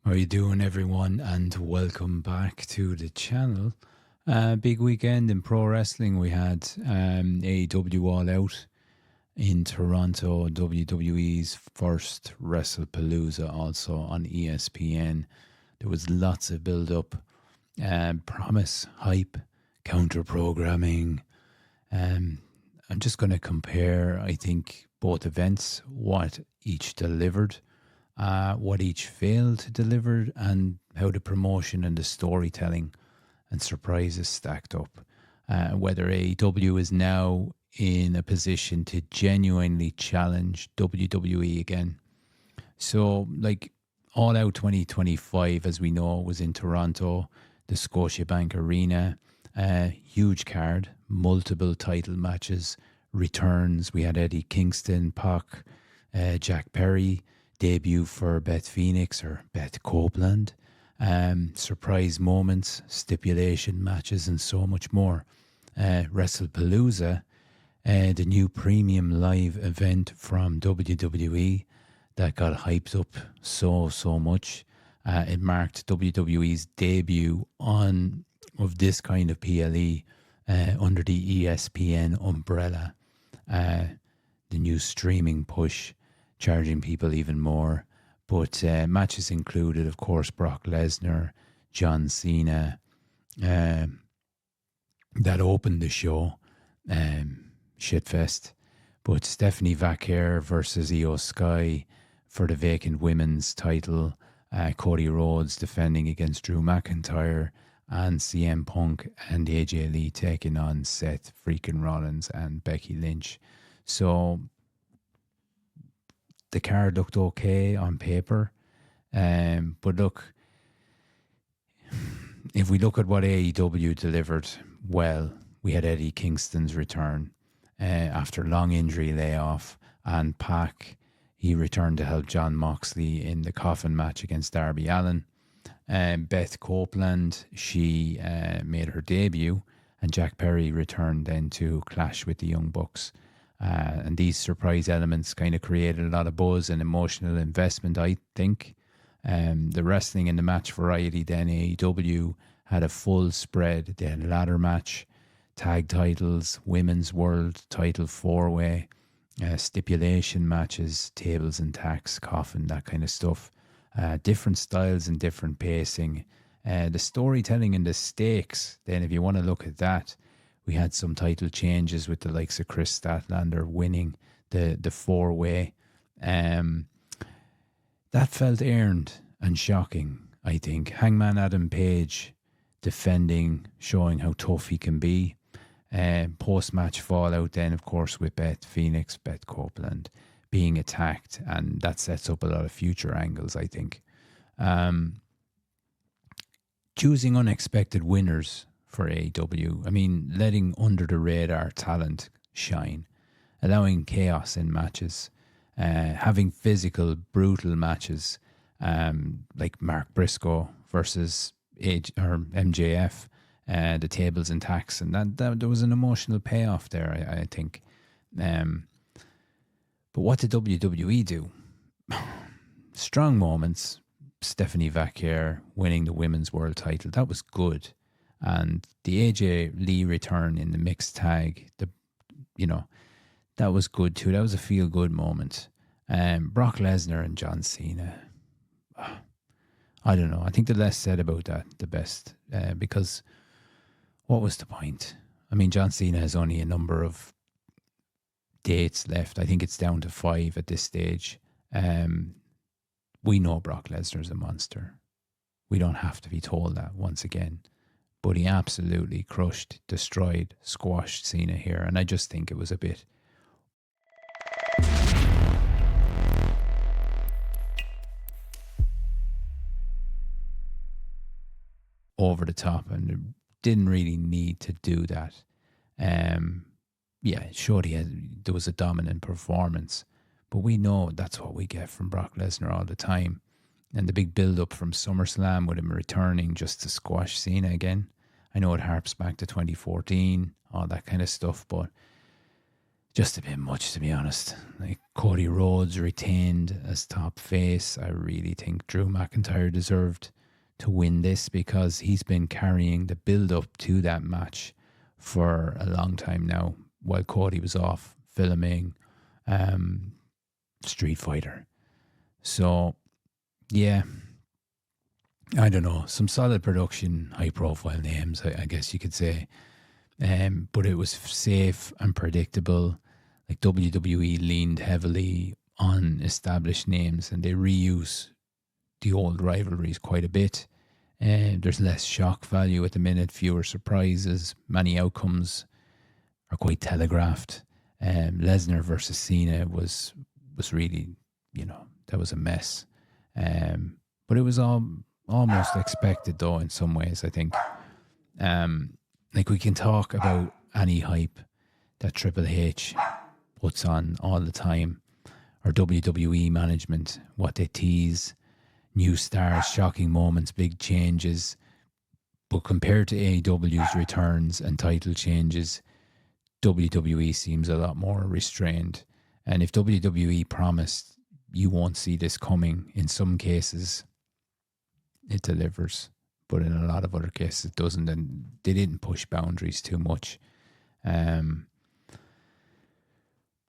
How are you doing, everyone? And welcome back to the channel. Big weekend in pro wrestling. We had AEW All Out in Toronto, WWE's first WrestlePalooza, also on ESPN. There was lots of build-up, promise, hype, counter-programming. I'm just going to compare, I think, both events, what each delivered, what each failed to deliver, and how the promotion and the storytelling and surprises stacked up. Whether AEW is now in a position to genuinely challenge WWE again. So, like, All Out 2025, as we know, was in Toronto, the Scotiabank Arena. Huge card, multiple title matches, returns. We had Eddie Kingston, Pac, Jack Perry, debut for Beth Phoenix or Beth Copeland, surprise moments, stipulation matches, and so much more. WrestlePalooza, the new premium live event from WWE that got hyped up so much. It marked WWE's debut of this kind of PLE under the ESPN umbrella. The new streaming push, charging people even more. But matches included, of course, Brock Lesnar, John Cena. That opened the show. Shitfest. But Stephanie Vaquer versus Io Sky for the vacant women's title. Cody Rhodes defending against Drew McIntyre. And CM Punk and AJ Lee taking on Seth freaking Rollins and Becky Lynch. So the card looked okay on paper. But look, if we look at what AEW delivered, well, we had Eddie Kingston's return after long injury layoff, and Pac, he returned to help John Moxley in the coffin match against Darby Allin. Beth Copeland, she made her debut, and Jack Perry returned then to clash with the Young Bucks. And these surprise elements kind of created a lot of buzz and emotional investment, I think. The wrestling and the match variety, then AEW had a full spread. They had a ladder match, tag titles, women's world title 4-way, stipulation matches, tables and tacks, coffin, that kind of stuff. Different styles and different pacing. The storytelling and the stakes, then if you want to look at that, we had some title changes with the likes of Chris Statlander winning the 4-way. That felt earned and shocking, I think. Hangman Adam Page defending, showing how tough he can be. Post-match fallout then, of course, with Beth Phoenix, Beth Copeland being attacked, and that sets up a lot of future angles, I think. Choosing unexpected winners for AEW. I mean, letting under-the-radar talent shine, allowing chaos in matches, having physical, brutal matches, like Mark Briscoe versus MJF, the tables and tacks, and that there was an emotional payoff there, I think. But what did WWE do? Strong moments. Stephanie Vaquer winning the women's world title. That was good. And the AJ Lee return in the mixed tag, that was good too. That was a feel-good moment. Brock Lesnar and John Cena. I don't know. I think the less said about that, the best. Because what was the point? I mean, John Cena has only a number of dates left. I think it's down to 5 at this stage. We know Brock Lesnar's a monster. We don't have to be told that once again. But he absolutely crushed, destroyed, squashed Cena here. And I just think it was a bit over the top, and it didn't really need to do that. Sure, there was a dominant performance, but we know that's what we get from Brock Lesnar all the time. And the big build-up from SummerSlam with him returning just to squash Cena again. I know it harps back to 2014, all that kind of stuff, but just a bit much, to be honest. Like Cody Rhodes retained as top face. I really think Drew McIntyre deserved to win this because he's been carrying the build up to that match for a long time now, while Cody was off filming Street Fighter. So, yeah, I don't know. Some solid production, high profile names, I guess you could say. But it was safe and predictable. Like WWE leaned heavily on established names and they reuse the old rivalries quite a bit. There's less shock value at the minute, fewer surprises, many outcomes are quite telegraphed. Lesnar versus Cena was really, that was a mess. But it was all almost expected though in some ways, I think. Like we can talk about any hype that Triple H puts on all the time, or WWE management, what they tease, new stars, shocking moments, big changes. But compared to AEW's returns and title changes, WWE seems a lot more restrained. And if WWE promised you won't see this coming, in some cases, it delivers. But in a lot of other cases, it doesn't. And they didn't push boundaries too much.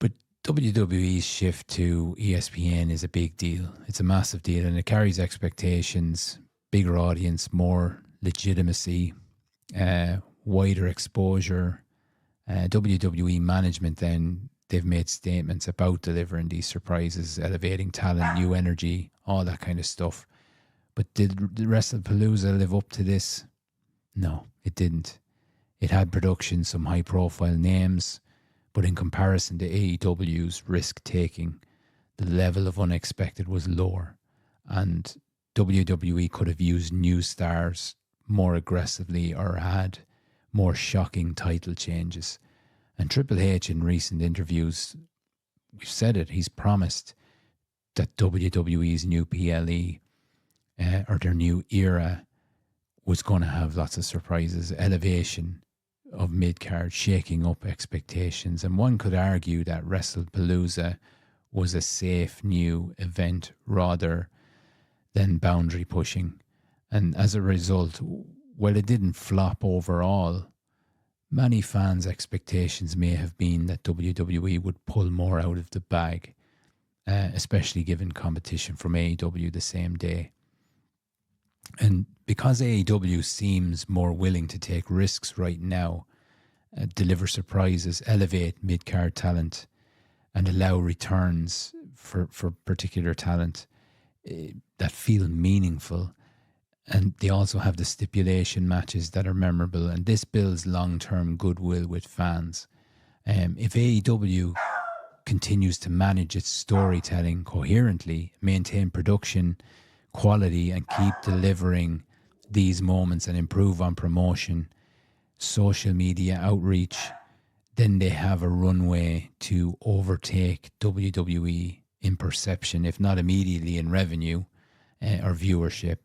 But WWE's shift to ESPN is a big deal. It's a massive deal and it carries expectations, bigger audience, more legitimacy, wider exposure. WWE management then, they've made statements about delivering these surprises, elevating talent, new energy, all that kind of stuff. But did the WrestlePalooza live up to this? No, it didn't. It had production, some high-profile names, but in comparison to AEW's risk-taking, the level of unexpected was lower. And WWE could have used new stars more aggressively or had more shocking title changes. And Triple H in recent interviews, we've said it, he's promised that WWE's new PLE or their new era was going to have lots of surprises, elevation of mid-card, shaking up expectations. And one could argue that WrestlePalooza was a safe new event rather than boundary pushing. And as a result, while it didn't flop overall, many fans' expectations may have been that WWE would pull more out of the bag, especially given competition from AEW the same day. And because AEW seems more willing to take risks right now, deliver surprises, elevate mid-card talent, and allow returns for particular talent that feel meaningful. And they also have the stipulation matches that are memorable, and this builds long-term goodwill with fans. If AEW continues to manage its storytelling coherently, maintain production quality and keep delivering these moments and improve on promotion, social media outreach, then they have a runway to overtake WWE in perception, if not immediately in revenue or viewership.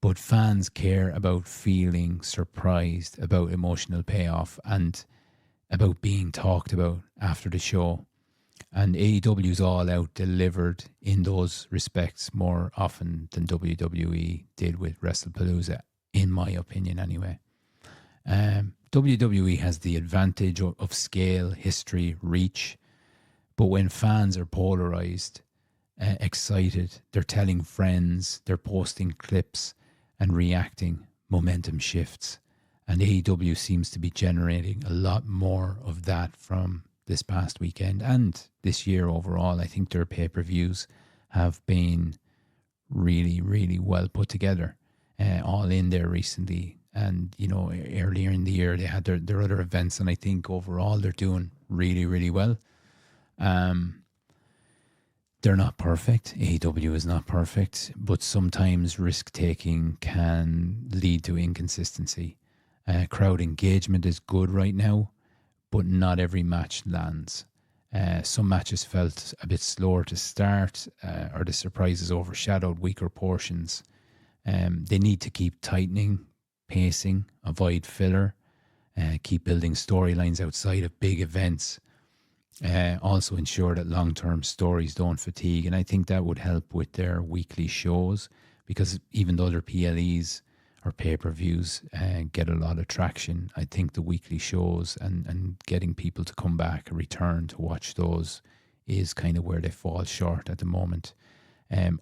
But fans care about feeling surprised, about emotional payoff, and about being talked about after the show. And AEW's All Out delivered in those respects more often than WWE did with WrestlePalooza, in my opinion anyway. WWE has the advantage of scale, history, reach. But when fans are polarized, excited, they're telling friends, they're posting clips and reacting, momentum shifts. And AEW seems to be generating a lot more of that from this past weekend and this year overall. I think their pay-per-views have been really, really well put together, all in there recently. And, earlier in the year, they had their other events, and I think overall they're doing really, really well. They're not perfect. AEW is not perfect, but sometimes risk-taking can lead to inconsistency. Crowd engagement is good right now, but not every match lands. Some matches felt a bit slower to start, or the surprises overshadowed weaker portions. They need to keep tightening, pacing, avoid filler, keep building storylines outside of big events. Also ensure that long-term stories don't fatigue. And I think that would help with their weekly shows, because even though their PLEs or pay-per-views get a lot of traction, I think the weekly shows and getting people to come back, return to watch those, is kind of where they fall short at the moment.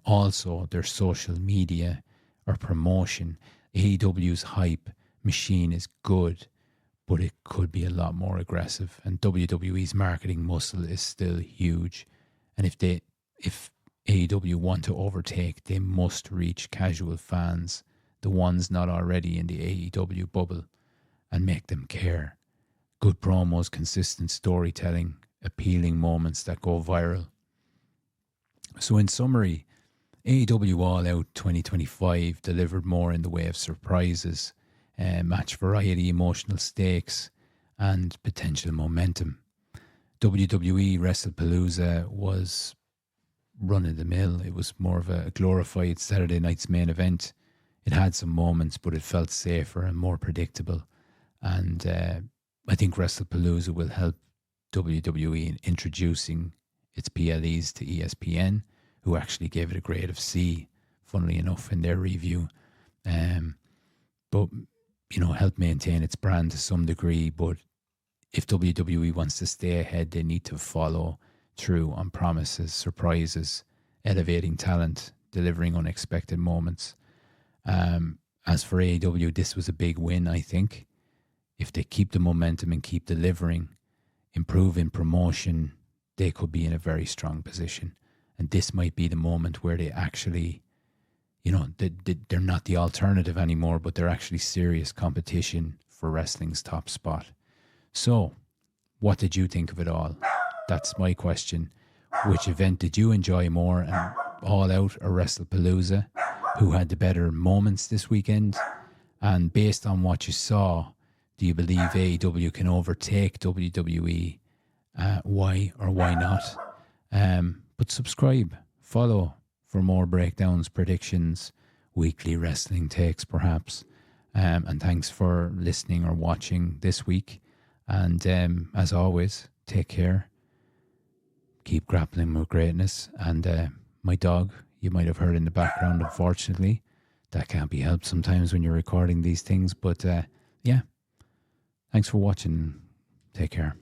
Also, their social media or promotion. AEW's hype machine is good, but it could be a lot more aggressive. And WWE's marketing muscle is still huge. And if AEW want to overtake, they must reach casual fans, the ones not already in the AEW bubble, and make them care. Good promos, consistent storytelling, appealing moments that go viral. So in summary, AEW All Out 2025 delivered more in the way of surprises, match variety, emotional stakes, and potential momentum. WWE WrestlePalooza was run of the mill. It was more of a glorified Saturday night's main event. It had some moments, but it felt safer and more predictable. And I think WrestlePalooza will help WWE in introducing its PLEs to ESPN, who actually gave it a grade of C, funnily enough, in their review. But, help maintain its brand to some degree. But if WWE wants to stay ahead, they need to follow through on promises, surprises, elevating talent, delivering unexpected moments. As for AEW, this was a big win, I think. If they keep the momentum and keep delivering, improving promotion, they could be in a very strong position. And this might be the moment where they actually, they're not the alternative anymore, but they're actually serious competition for wrestling's top spot. So, what did you think of it all? That's my question. Which event did you enjoy more, and All Out or WrestlePalooza? Who had the better moments this weekend? And based on what you saw, do you believe AEW can overtake WWE? Why or why not? But subscribe, follow for more breakdowns, predictions, weekly wrestling takes perhaps. And thanks for listening or watching this week. And as always, take care. Keep grappling with greatness. And my dog, you might have heard in the background, unfortunately. That can't be helped sometimes when you're recording these things. But yeah, thanks for watching. Take care.